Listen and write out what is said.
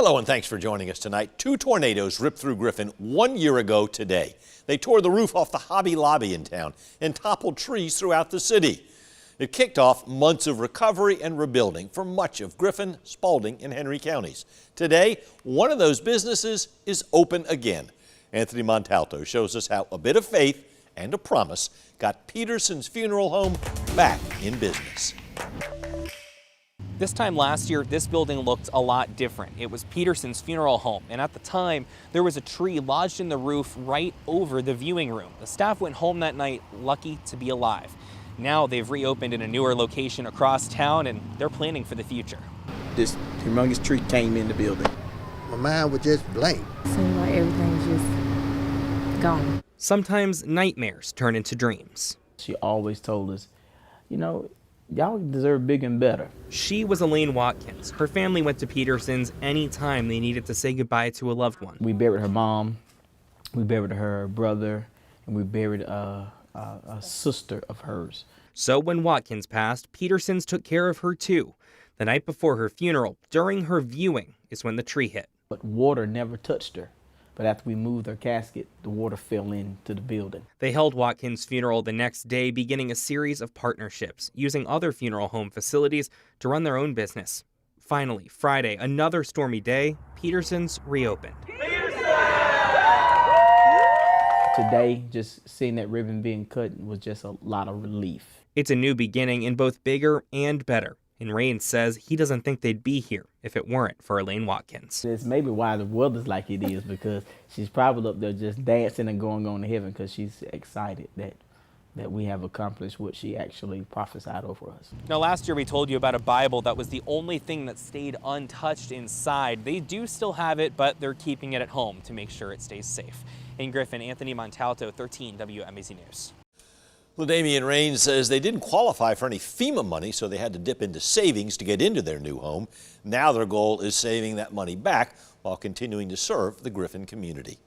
Hello and thanks for joining us tonight. Two tornadoes ripped through Griffin 1 year ago today. They tore the roof off the Hobby Lobby in town and toppled trees throughout the city. It kicked off months of recovery and rebuilding for much of Griffin, Spalding, and Henry counties. Today, one of those businesses is open again. Anthony Montalto shows us how a bit of faith and a promise got Peterson's Funeral Home back in business. This time last year, this building looked a lot different. It was Peterson's Funeral Home, and at the time, there was a tree lodged in the roof right over the viewing room. The staff went home that night lucky to be alive. Now they've reopened in a newer location across town, and they're planning for the future. This humongous tree came in the building. My mind was just blank. Seemed like everything's just gone. Sometimes nightmares turn into dreams. She always told us, you know, y'all deserve bigger and better. She was Elaine Watkins. Her family went to Peterson's anytime they needed to say goodbye to a loved one. We buried her mom, we buried her brother, and we buried a sister of hers. So when Watkins passed, Peterson's took care of her too. The night before her funeral, during her viewing, is when the tree hit. But water never touched her. But after we moved her casket, the water fell into the building. They held Watkins' funeral the next day, beginning a series of partnerships, using other funeral home facilities to run their own business. Finally, Friday, another stormy day, Peterson's reopened. Today, just seeing that ribbon being cut was just a lot of relief. It's a new beginning in both bigger and better. And Rain says he doesn't think they'd be here if it weren't for Elaine Watkins. It's maybe why the weather's like it is, because she's probably up there just dancing and going on to heaven because she's excited that we have accomplished what she actually prophesied over us. Now, last year we told you about a Bible that was the only thing that stayed untouched inside. They do still have it, but they're keeping it at home to make sure it stays safe. In Griffin, Anthony Montalto, 13 WMAZ News. Well, Damian Rain says they didn't qualify for any FEMA money, so they had to dip into savings to get into their new home. Now their goal is saving that money back while continuing to serve the Griffin community.